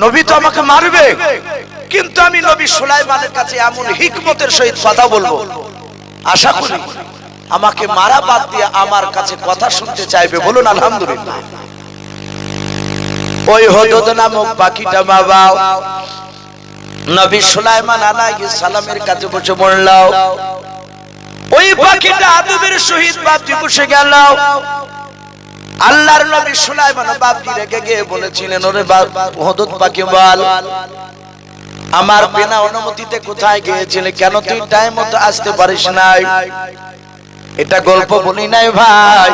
নবী তো আমাকে মারবে, কিন্তু আমি নবী সুলাইমানের কাছে এমন হিকমতের সহিত কথা বলবো, আশা করি আমাকে মারা বাদ দিয়ে আমার কাছে কথা শুনতে চাইবে। বলুন আলহামদুলিল্লাহ। ওই হুদহুদ নামক পাখিটা বাবা নবী সুলাইমান আলাইহিস সালামের কাছে বসে বলল, ওই পাখিটা আদবের সহিত বাপজি বসে গেল। আল্লাহর নবী সুলাইমান বাপজি রেগে গিয়ে বলেছিলেন, ওরে হুদহুদ পাখি বল, আমার বিনা অনুমতিতে কোথায় গিয়েছিলে? কেন তুই টাইম মতো আসতে পারিস নাই? এটা গল্প বলি নাই ভাই।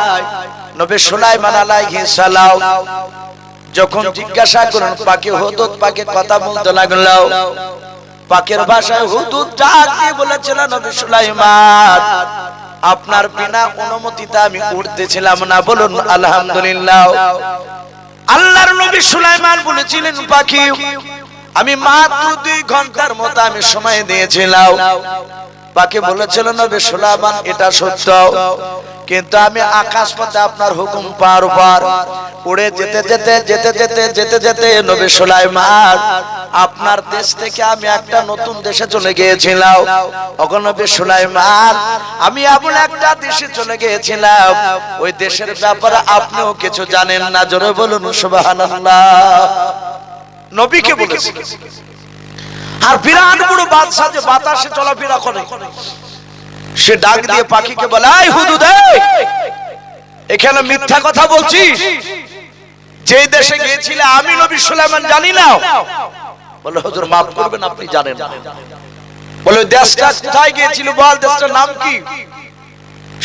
নবী সুলাইমান আলাইহিস সালাম যখন জিজ্ঞাসা করেন পাখি, হুদহুদ পাখি কথা বলতে লাগলো। পাখির ভাষায় হুদহুদ ডাক দিয়ে বলেছিল, নবী সুলাইমান, আপনার বিনা অনুমতিতে আমি উড়তেছিলাম না। বলুন আলহামদুলিল্লাহ। আল্লাহর নবী সুলাইমান বলেছিলেন, পাখি আমি মাত্র 2 ঘন্টার মতো আমি সময় দিয়েছিলাম। পাখি বলেছিল, নবী সুলাইমান এটা সত্য, কিন্তু আমি আকাশ পথে আপনার হুকুম পার উড়ে যেতে যেতে যেতে যেতে যেতে যেতে নবী সুলাইমান আপনার দেশ থেকে আমি একটা নতুন দেশে চলে গিয়েছিলাম। ওগো নবী সুলাইমান, আমি এমন একটা দেশে চলে গিয়েছিলাম, ওই দেশের ব্যাপারে আপনিও কিছু জানেন না। জোরে বলুন সুবহানাল্লাহ। নবীকে বলেছে। আর বিরাট বড় বাদশা যে বাতাসে চলাফেরা করে, সে ডাক দিয়ে পাখিকে বলে, এই হুদহুদ, এখানে মিথ্যা কথা বলছিস? যে দেশে গিয়েছিলে আমি নবী সুলাইমান জানি না? বলে, হুজুর মাফ করবেন, আপনি জানেন না। বলে, দেশটা কোথায় গিয়েছিল বল, দেশটার নাম কি?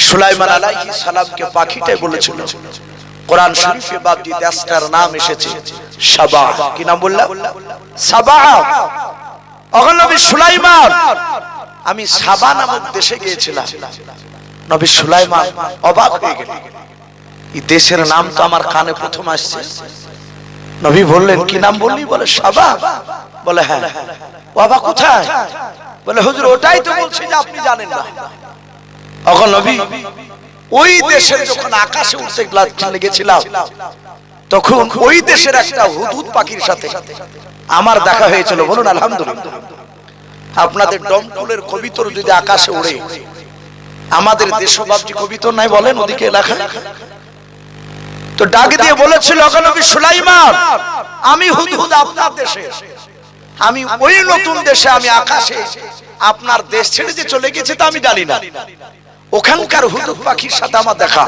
সুলাইমান আলাইহিস সালামকে পাখিটাই বলেছিল। কোরআন শরীফে বাপজি দেশটার নাম এসেছে সাবা। কি নাম বললাম? সাবা। ওগো নবী সুলাইমান, আমি সাবা নামক দেশে গিয়েছিলাম। নবী সুলাইমান অবাক হয়ে গেলেন, এই দেশের নাম তো আমার কানে প্রথম আসছে। নবী বললেন, কি নাম বললি? বলে, সাবা। বলে, হ্যাঁ। বাবা কোথায়? বলে, হুজুর ওটাই তো বলছি যে আপনি জানেন না। ওগো নবী, ওই দেশে যখন আকাশে উঠতে লেগেছিলাম, তখন ওই দেশের একটা হুদহুদ পাখির সাথে আমার দেখা হয়েছিল। বলুন আলহামদুলিল্লাহ। আপনাদের ডমকুলের কবিতর যদি আকাশে উড়ে, আমাদের দেশবাবজি কবিতর নাই বলেন ওদিকে এলাকা, তো ডাক দিয়ে বলেছিল, ওগো নবী সুলাইমান, আমি হুদহুদ আপনার দেশে, আমি ওই নতুন দেশে, আমি আকাশে আপনার দেশ ছেড়ে যে চলে গেছে তা আমি জানি না। ওখানকার হুদহুদ পাখির সাথে আমার দেখা।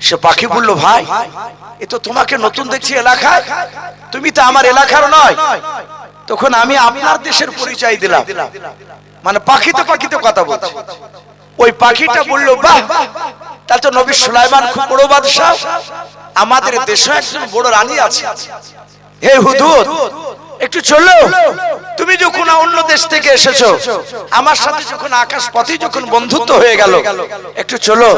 সে পাখি বলল, ভাই এ তো তোমাকে নতুন দেখছি এলাকায়, তুমি তো আমার এলাকার নয়। তখন আমি আপনার দেশের পরিচয় দিলাম, মানে পাখিতে পাখিতে কথা বলছি। ওই পাখিটা বলল, বাহ, তাহলে তো নবী সুলাইমান খুব বড় বাদশা, আমাদের দেশে একজন বড় রানী আছে। হে হুদহুদ, একটু চলো, তুমি যখন অন্য দেশ থেকে এসেছো, আমার সাথে যখন আকাশ পথে যখন বন্ধুত্ব হয়ে গেল, একটু চলো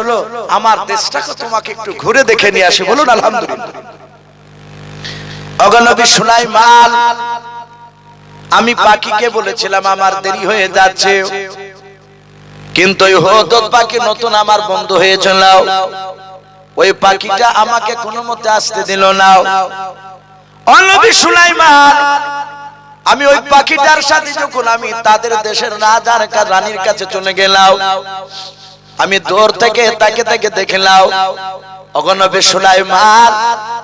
আমার দেশটাকে তোমাকে একটু ঘুরে দেখে নিয়ে আসি। বলুন আলহামদুলিল্লাহ। ওগো নবী সুলাইমান, আমি পাখিকে বলেছিলাম আমার দেরি হয়ে যাচ্ছে, কিন্তু ওই হুদহুদ পাখি নতুন আমার বন্ধু হয়েছিল, ওই পাখিটা আমাকে কোনো মতে আসতে দিল না। ও নবী সুলাইমান, আমি ওই পাখিটার সাথে যখন আমি তাদের দেশের রাজার রানীর কাছে চলে গেলাম, আমি দূর থেকে তাকে তাকে দেখলাম। ওগো নবী সুলাইমান,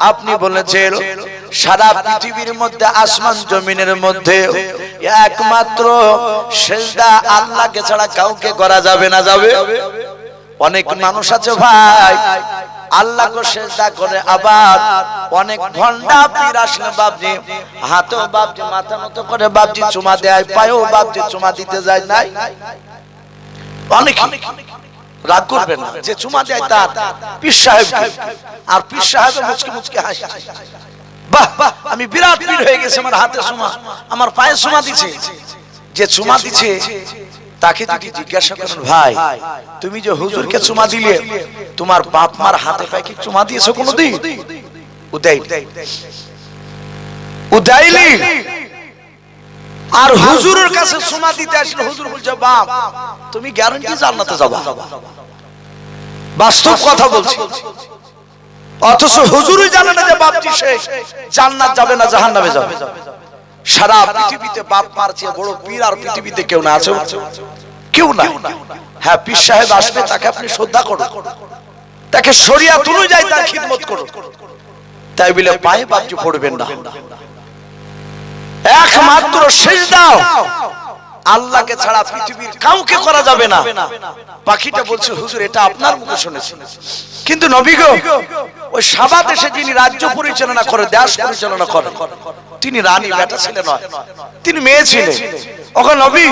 আপনি বলেছেন সারা পৃথিবীর মধ্যে, আসমান জমিনের মধ্যে একমাত্র সিজদা আল্লাহকে ছাড়া কাউকে করা যাবে না। যাবে? অনেক মানুষ আছে ভাই, আল্লাহকে সিজদা করে, আবার অনেক ভন্ডা পীর আসলে বাপজি হাতেও বাপজি মাথা নত করে বাপজি চুমা দেয়, পায়েও বাপজি চুমা দিতে যায়। নাই অনেক, রাগ করবেন না, যে চুমা দেয় তার পীর সাহেব, আর পীর সাহেব মুচকি মুচকি হাসে, বাহ বাহ আমি বিরাট পীর হয়ে গেছে, আমার হাতে চুমা, আমার পায়ে চুমা দিছে। যে চুমা দিছে তাকে যদি জিজ্ঞাসা করেন, ভাই তুমি যে হুজুরকে চুমা দিলে, তোমার বাপ মার হাতে পায়ে কি চুমা দিয়েছো কোনোদিন? উদাইলি। আর হুজুরের কাছে চুমা দিতে আসলে হুজুর বলছে, বাপ তুমি গ্যারান্টি জান্নাতে যাবা। বাস্তব কথা বলছি। অথচ হুজুরই জানে না যে বাপজি সে জান্নাত যাবে না জাহান্নামে যাবে। সারা পৃথিবীতে বাপ মার চেয়ে বড় পীর আর পৃথিবীতে কেউ না আছে? কেউ না। হ্যাঁ, পীর সাহেব আসবে, তাকে আপনি শ্রদ্ধা করুন, তাকে শরিয়াত অনুযায়ী তার খিদমত করুন, তাই বলে পায়ে বাপজি পড়বেন না। একমাত্র সিজদা আল্লাহকে ছাড়া পৃথিবীর কাউকে করা যাবে না। পাখিটা বলছে, হুজুর এটা আপনার মুখে শুনেছি, কিন্তু নবী গো, ওই সাবা দেশে যিনি রাজ্য পরিচালনা করে, দেশ পরিচালনা করে, তিনি রানী বেটা ছিলেন নয়, তিনি মেয়ে ছিলেন। ওখানে নবী,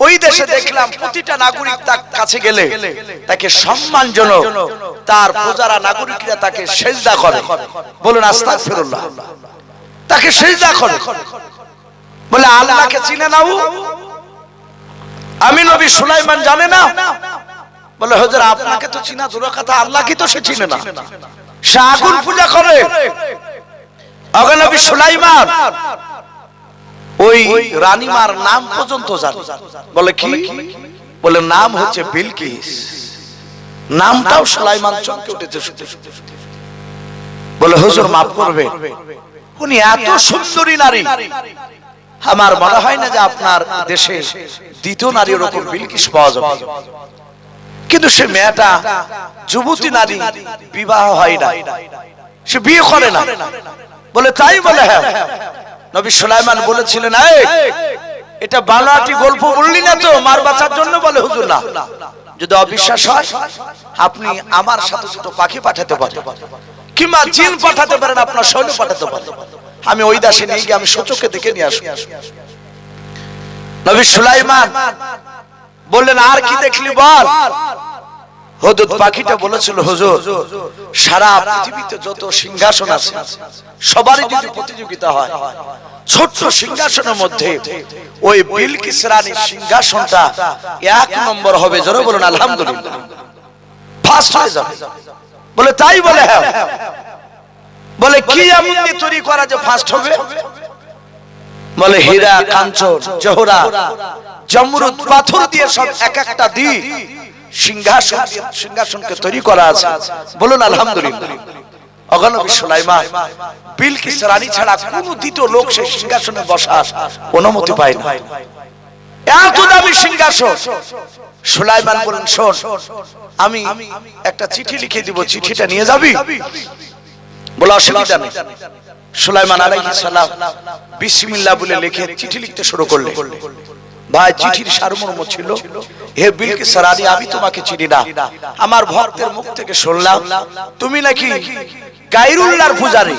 ওই দেশে দেখলাম প্রতিটা নাগরিক তার কাছে গেলে তাকে সম্মানজনক, তার প্রজারা নাগরিকরা তাকে সিজদা করে। বলুন আস্তাগফিরুল্লাহ। তাকে সিজদা করে। বলে আল্লাহকে চিনে নাও? আমি নবী সুলাইমান জানে না? বলে হুজুর আপনাকে তো চিনা দূর কথা, আল্লাহ কি তো সে চিনে না? সে আগুন পূজা করে। আগে নবী সুলাইমান ওই রানীমার নাম পর্যন্ত জানে। বলে কি? বলে নাম হচ্ছে বিলকিস। নামটাও সুলাইমান চমকে উঠেছে শুনতে। বলে হুজুর মাফ করবে, উনি এত সুন্দরী নারী, আমার মনে হয় না যে আপনার দেশে দ্বিতীয় নারী ওরকম বিলকিস পাওয়া যাবে। কিন্তু সে মেয়েটা যুবতী নারী, বিবাহ হয় না, সে বিয়ে করে না। বলে তাই? বলে হ্যাঁ। নবী সুলাইমান বলেছিলেন, এটা বানাটি গল্প বললি না তো মার বাঁচার জন্য? বলে হুজুর না, যদি অবিশ্বাস হয় আপনি আমার সাথে দুটো পাখি পাঠাতে পারেন, কিংবা জিন পাঠাতে পারেন, আপনার সৈন্য পাঠাতে পারেন, আমি ওই দেশে নিয়ে গিয়ে আমি সচক্ষে দেখে নিয়ে আসি। নবী সুলাইমান বললেন, আর কি দেখলি বল? হুদহুদ পাখিটা বলেছিল, হুজুর সারা পৃথিবীতে যত সিংহাসন আছে সবারই যদি প্রতিযোগিতা হয়, ছোট্ট সিংহাসনের মধ্যে ওই বিলকিস রানীর সিংহাসনটা 1 নম্বর হবে। জোরে বলুন আলহামদুলিল্লাহ, ফার্স্ট হয়ে যাবে। বলে তাই? বলে হ্যাঁ। বলে কি এমন তৈরি করা যে ফার্স্ট হবে? বলে হীরা, কাঞ্চন, জহরা, জমরুদ পাথর দিয়ে সব এক একটা দিক সিংহাসনকে তৈরি করা আছে। বলুন আলহামদুলিল্লাহ। অগণবী সুলাইমান বিলকিস রানী ছাড়া কোন দ্বিতীয় লোক সেই সিংহাসনে বসার অনুমতি পায় না। এত দামি সিংহাসন। সুলাইমান বলেন, শোন, আমি একটা চিঠি লিখে দিব, চিঠিটা নিয়ে যাবি? বলে অসুবিধা নেই। সুলাইমান আলাইহিস সালাম বিসমিল্লাহ বলে লিখে চিঠি লিখতে শুরু করলেন। ভাই, চিঠির সারমর্ম ছিল, হে বিলকিস রানী, আমি তোমাকে চিনি না, আমার ভক্তের মুখ থেকে শুনলাম তুমি নাকি গায়রুল্লাহর পূজারী,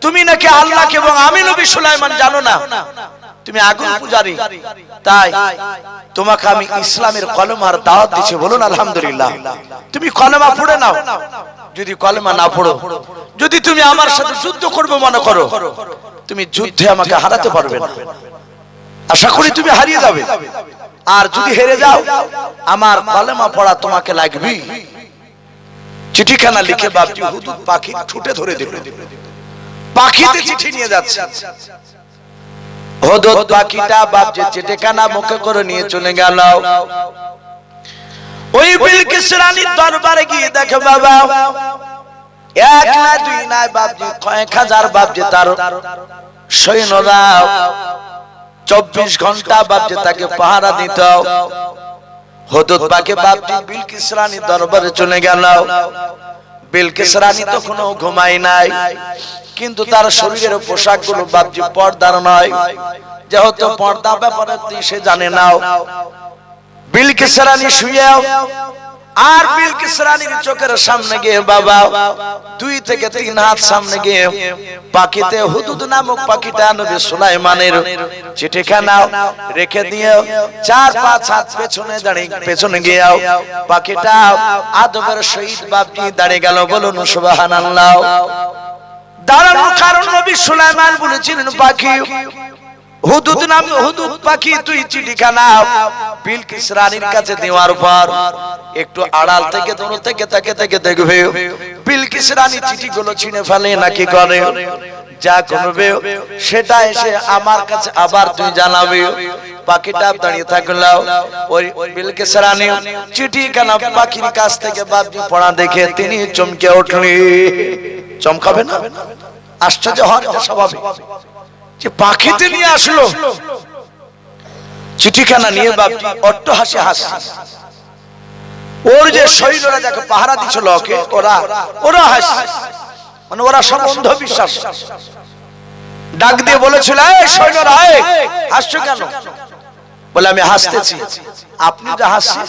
তুমি নাকি আল্লাহকে এবং আমি নবী সুলাইমান জানো না, তুমি আগুন পূজারী, তাই তোমাকে আমি ইসলামের কলেমার দাওয়াত দিচ্ছি। বলুন আলহামদুলিল্লাহ। তুমি কলেমা পড়ে নাও, যদি কলেমা না পড়ো, যদি তুমি আমার সাথে যুদ্ধ করবে মনে করো, তুমি যুদ্ধে আমাকে হারাতে পারবে না, আশা করি তুমি হারিয়ে যাবে। আর যদি হেরে যাও, আমার কলেমা পড়া তোমাকে লাগবে। চিঠিখানা লিখে বাপজি হুদহুদ পাখি ঠুটে ধরে দিল। পাখিতে চিঠি নিয়ে যাচ্ছে। হুদহুদ পাখিটা বাপজি চিঠিখানা মুখে করে নিয়ে চলে গেল। ওই বিলকিস রানীর দরবারে গিয়ে দেখে বাবা, এক না দুই না বাপজি কয়েক হাজার বাপজি তার সৈন্যরা 24 ঘন্টা বাপজি তাকে পাহারা দিত। হুদহুদ পাখি বাপজি বিলকিস রানীর দরবারে চলে গেল। বিলকিস রানী তখনও ঘুমায় নাই, কিন্তু তার শরীরের পোশাকগুলো বাপজি পর্দার নয়, যেহেতু পর্দা ব্যাপারে সে জানে না। বিলকিস রানী শুয়ে, আর বিলকিস রানীর চোখের সামনে গিয়ে বাবা 2 থেকে 3 হাত সামনে গিয়ে পাখিতে হুদহুদ নামক পাখিটা নবী সুলাইমানের চিঠিখানা রেখে দিয়ে 4-5 হাত পেছনে দাঁড়িয়ে পেছনে গিয়ে পাখিটা আদবের সহিত বাপজি দাঁড়িয়ে গেল। বলুন সুবহানাল্লাহ। দাঁড়ানোর কারণ নবী সুলাইমান বলেছিলেন, পাখি হুদহুদ নাম, হুদহুদ পাখি তুই চিঠিখানা বিলকিস রানীর কাছে দেওয়ার পর একটু আড়াল থেকে দূর থেকে তাকে দেখবে বিলকিস রানী চিঠিগুলো ছিঁড়ে ফেলে নাকি করে, যা করবে সেটা এসে আমার কাছে আবার তুই জানাবে। পাখিটা দাঁড়িয়ে থাকলো। ওই বিলকিস রানী চিঠিখানা পাখির কাছ থেকে বাপজি পড়া দেখে তিনি চমকে উঠলেন। চমকাবে না? আশ্চর্য হওয়ার স্বাভাবিক। যে পাখিতে নিয়ে আসলো। চিঠিখানা নিয়ে বাপজি অট্ট হাসি হাসছে। ওর যে সৈন্যরা যাকে পাহারা দিছিল ওকে, ওরা হাসছে, মানে ওরা সব অন্ধবিশ্বাস। ডাক দিয়ে বলেছিল, এই সৈন্যরা, হাসছো কেন? বলে আমি হাসতেছি। আপনি যে হাসছেন?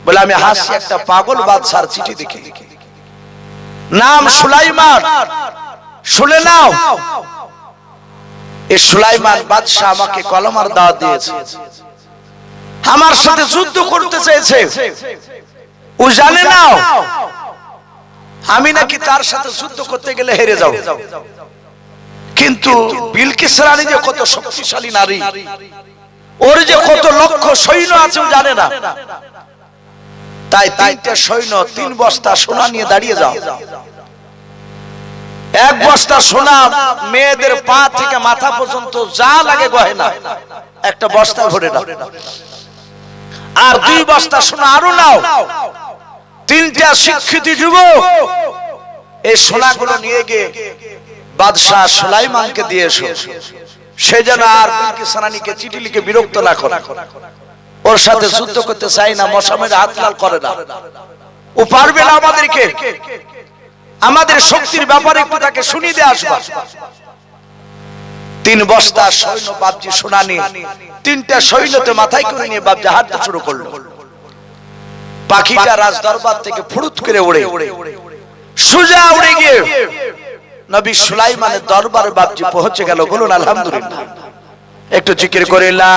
বলে আমি হাসছি একটা পাগল বাদশার চিঠি দেখে, নাম সুলাইমান, শুনে নাও। এই সুলাইমান বাদশা আমাকে কলমার দাওয়াত দিয়েছে, আমার সাথে যুদ্ধ করতে চেয়েছে। ও জানে না আমি নাকি তার সাথে যুদ্ধ করতে গেলে হেরে যাব। কিন্তু বিলকিস রানী যে কত শক্তিশালী নারী, ওর যে কত লক্ষ সৈন্য আছে ও জানে না। তাই 3টে সৈন্য 3 বস্তা সোনা নিয়ে দাঁড়িয়ে যাও। 1 বস্তা সোনা মেয়েদের পা থেকে মাথা পর্যন্ত যা লাগে গয়না একটা বস্তা ভরে দাও। আর 2 বস্তা সোনা আরো নাও। 3টা শিক্ষিত যুবক এই সোনাগুলো নিয়ে গিয়ে বাদশাহ সুলাইমানকে দিয়ে এসো। সে যেন আর বিলকিস রানীকে চিঠি লিখে বিরক্ত না করে। ওর সাথে যুদ্ধ করতে চাই না, মশামের হাত লাল করে না। ও পারবে না আমাদেরকে, আমাদের শক্তির ব্যাপারে একটু তাকে শুনিয়ে দিয়ে আসবা। 3 বস্তা সৈন্য বাপজি সোনা নিয়ে 3টা সৈন্যতে মাথায় করে নিয়ে বাপজি হাঁটতে শুরু করলো। পাখিটা রাজ দরবার থেকে ফুরুত করে উড়ে সোজা উড়ে গিয়ে নবী সুলাইমানের দরবারে বাপজি পৌঁছে গেল। বলুন আলহামদুলিল্লাহ। একটু জিকির করে লা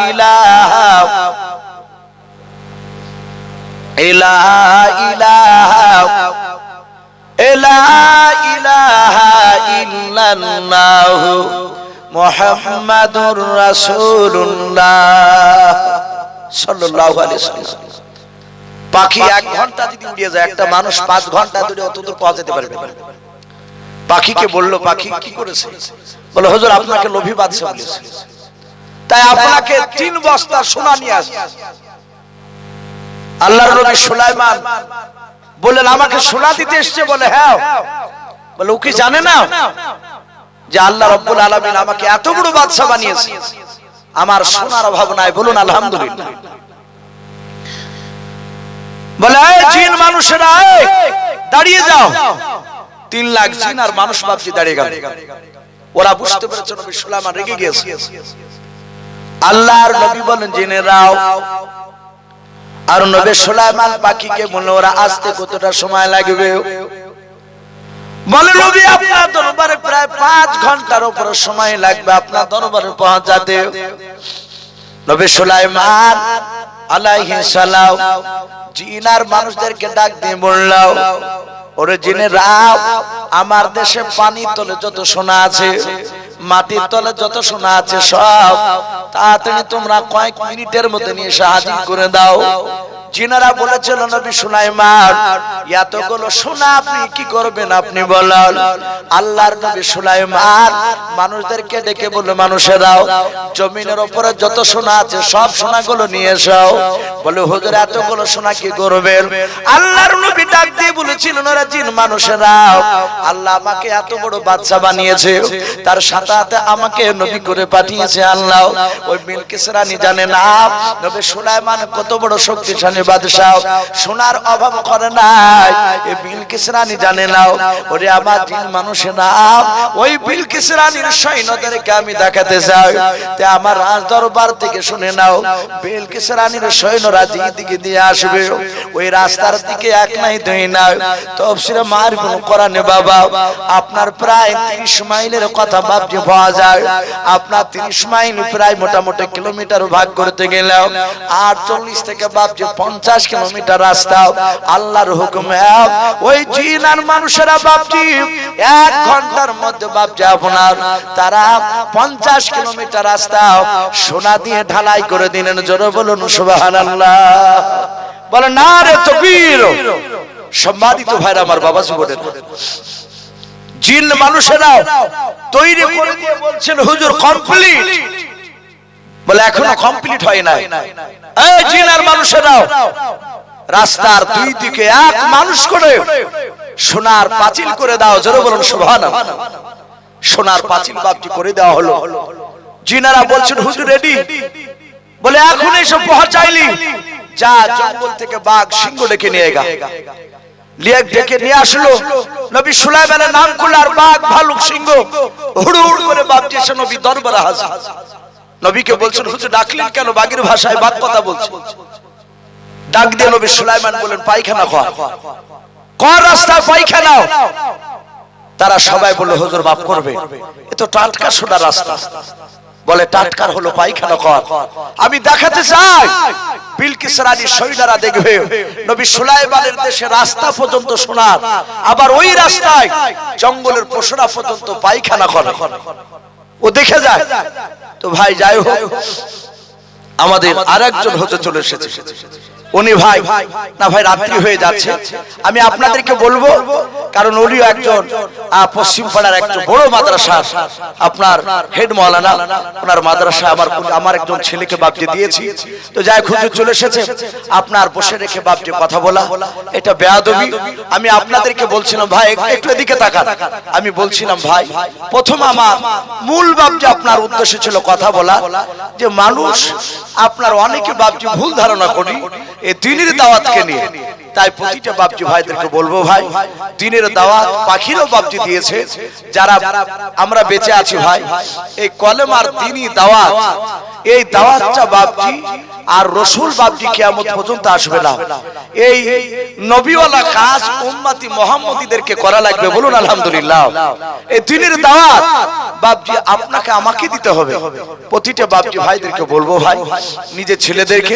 ইলাহা ইল্লাল্লাহ লা ইলাহা ইল্লাল্লাহ মুহাম্মাদুর রাসূলুল্লাহ সাল্লাল্লাহু আলাইহি ওয়াসাল্লাম। পাখি 1 ঘন্টা যদি উড়িয়ে যায়, একটা মানুষ 5 ঘন্টা ধরে অতদূর পৌঁছাতে পারবে না। পাখিকে বললো, পাখি কি করেছে? বলে হুজুর আপনাকে লোভী বাদশা বলেছে, তাই আপনাকে 3 বস্তা সোনা নিয়ে আসে। আল্লাহর নবী সুলাইমান বললেন আমাকে সোনা দিতে এসেছে? বলে হ্যাঁ। বলে ও কি জানে না যে আল্লাহ রাব্বুল আলামিন আমাকে এত বড় বাদশা বানিয়েছে, আমার সোনার অভাব নাই? বলুন আলহামদুলিল্লাহ। বলে এই জিন মানুষেরা দাঁড়িয়ে যাও। 3 লাখ জিন আর মানুষ বাপজি দাঁড়িয়ে গেল। ওরা বুঝতে পেরেছে নবী সুলাইমান রেগে গিয়েছে। আল্লাহর নবী বলেন জিনেরাও। আর নবী সুলাইমান পাখিকে বলল ওরা আসতে কতটা সময় লাগবে? বলে নবী আপনার দরবারে প্রায় 5 ঘন্টার উপর সময় লাগবে আপনার দরবারে পৌঁছাতে। নবী সুলাইমান আলাইহিস সালাম জিন আর মানুষদেরকে ডাক দিয়ে বলল, ওরে জিনেরা, আমার দেশে পানির তলে যত সোনা আছে, মাটির তলে যত সোনা আছে সব তাড়াতাড়ি তোমরা কয়েক মিনিটের মধ্যে নিয়ে হাজির করে দাও। জিনেরা বলেছিল নবী সুলাইমান এতগুলো সোনা আপনি কি করবেন আপনি বলেন। আল্লাহর নবী সুলাইমান মানুষদেরকে ডেকে বলল, মানুষেরাও জমিনের উপরে যত সোনা আছে সব সোনাগুলো নিয়ে এসো। বলে হুজুর এতগুলো সোনা কি করবেন? আল্লাহর নবী ডাক দিয়ে বলেছিলেন, ওরা জিন মানুষেরাও, আল্লাহ আমাকে এত বড় বাদশা বানিয়েছে, তার সাথে আমাকে নবী করে পাঠিয়েছে আল্লাহ। ওই বিলকিস রানী জানে না নবী সুলাইমান কত বড় শক্তিশালী বাদশা, সোনার অভাব করে নাই। এই বিলকিস রানী জানে না। ওরে আমার জিন মানুষেরা, ওই বিলকিস রানীর সৈন্যদেরকে আমি দেখাতে চাই। তে আমার রাজ দরবার থেকে শুনে নাও, বিলকিস রানীর সৈন্যরা দিকে দিয়ে আসবে। ওই রাস্তার দিকে 1 নাই 2 নাই তাফসীরে মারিফুল কোরআনে বাবা আপনার প্রায় 30 মাইলের কথা বাপজি পাওয়া যায়। আপনার 30 মাইল প্রায় মোটামুটি কিলোমিটার ভাগ করতে গেলে 48 থেকে বাপজি 50 কিলোমিটার রাস্তা আল্লাহর হুকুমে। ওই জিন আর মানুষেরা বাপজি 1 ঘন্টার মধ্যে বাপজি আপনার তারা 50 কিলোমিটার রাস্তা সোনা দিয়ে ঢালাই করে দিলেন। জোরে বলুন সুবহানাল্লাহ। বলে না রে তাকবীর। সম্মানিত ভাইরা আমার, বাবা জীবনের জিন মানুষেরা তৈরি করে দিয়ে বলছেন হুজুর কমপ্লিট। বলে এখনো কমপ্লিট হয় নাই। এই জিন আর মানুষেরা রাস্তার 2 দিকে 1 মানুষ করে সোনার পাঁচিল করে দাও। জোরে বলুন সুবহানাল্লাহ। সোনার পাঁচিল বাপজি করে দেওয়া হলো। জিনারা বলছেন হুজুর রেডি, বলে এখন এসব পৌঁছাইলি, যা জঙ্গল থেকে বাঘ সিংহ ডেকে নিয়ে গা। ডেকে নিয়ে আসলো, নবী সুলাইমানের নাম করলো, আর বাঘ ভালুক সিংহ হুড় হুড় করে বাপজি এসে নবী দরবারে হাজির। নবীকে বলছেন হুজুর ডাকলেন কেন? বাঘের ভাষায় বাঘ কথা বলছে। ডাক দিয়ে নবী সুলাইমান বলেন পায়খানা কর রাস্তায় পায়খানা। তারা সবাই বলল হুজুর মাফ করবে, এ তো টাটকা সোনার রাস্তা। বলে টাটকার হলো পায়খানা কর। আমি দেখাতে চাই বিলকিস রানী সৈন্যরা দেখবে নবী সুলাইমানের দেশে রাস্তা পর্যন্ত সোনার, আবার ওই রাস্তায় জঙ্গলের পশুরা পর্যন্ত পায়খানা করে, ও দেখে যায়। তো ভাই যাই হোক, আমাদের আরেকজন হতে চলে এসেছে। উনি ভাই না ভাই রাত্রি হয়ে যাচ্ছে, আমি আপনাদেরকে বলবো, কারণ উনিও একজন পশ্চিম পাড়ার একজন বড় মাদ্রাসা, আপনার হেড মাওলানা, ওনার মাদ্রাসা আমার একজন ছেলেকে বাপজি দিয়েছি। তো যাই হুজুর চলে এসেছে, আপনার বসে রেখে বাপজি কথা বলা এটা বেয়াদবি। আমি আপনাদেরকে বলছিলাম ভাই একটু এদিকে তাকান, আমি বলছিলাম ভাই প্রথম আমার মূল বাপজি আপনার উদ্দেশ্য ছিল কথা বলা, যে মানুষ আপনার অনেকে বাপজি ভুল ধারণা করি এই দ্বীনের দাওয়াতকে নিয়ে। তাই প্রতিটা বাপজি ভাইদেরকে বলবো ভাই দ্বীনের দাওয়াত পাখিরও বাপজি দিয়েছে, যারা আমরা বেঁচে আছি ভাই এই কলেমার দ্বীনি দাওয়াত, এই দাওয়াতটা বাপজি আর রসুল বাপজি কিয়ামত পর্যন্ত আসবে না। এই নবীওয়ালা কাজ উম্মতি মুহাম্মদীদেরকে করা লাগবে, বলুন আলহামদুলিল্লাহ। এই দ্বীনের দাওয়াত বাপজি আপনাকে আমাকে দিতে হবে। প্রতিটা বাপজি ভাইদেরকে বলবো ভাই নিজের ছেলেদেরকে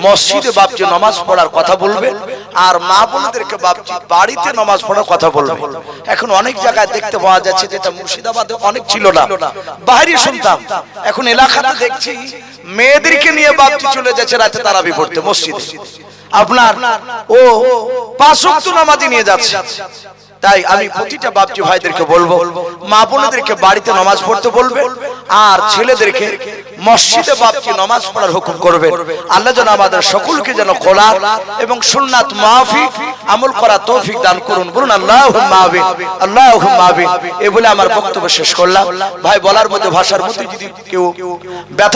মসজিদে বাপজি নামাজ পড়ার কথা বলবে, আর মা বোনদেরকে বাপজি বাড়িতে নামাজ পড়ার কথা বলবে। এখন অনেক জায়গায় দেখতে পাওয়া যাচ্ছে, যেটা মুর্শিদাবাদে অনেক ছিল না, বাইরে শুনতাম, এখন এলাকাতে দেখছি মেয়েদেরকে নিয়ে বাপজি চলে যাচ্ছে রাতে তারাবি পড়তে মসজিদে, আপনার ও 5 ওয়াক্ত নামাজি নিয়ে যাচ্ছে। তাই আমি প্রতিটা বাপজি ভাইদেরকে বলবো মা বোনদেরকে বাড়িতে নামাজ পড়তে বলবে, আর ছেলেদেরকে মসজিদে বাপজি নামাজ পড়ার হুকুম করবে। আল্লাহ যেন আমাদের সকলকে যেন কোরআন এবং সুন্নাত মাফিক আমল করা তৌফিক দান করুন, বলুন আল্লাহুম্মা আমিন, আল্লাহুম্মা আমিন। এই বলে আমার বক্তব্য শেষ করলাম। ভাই বলার মধ্যে ভাষার মধ্যে যদি কেউ ব্যথা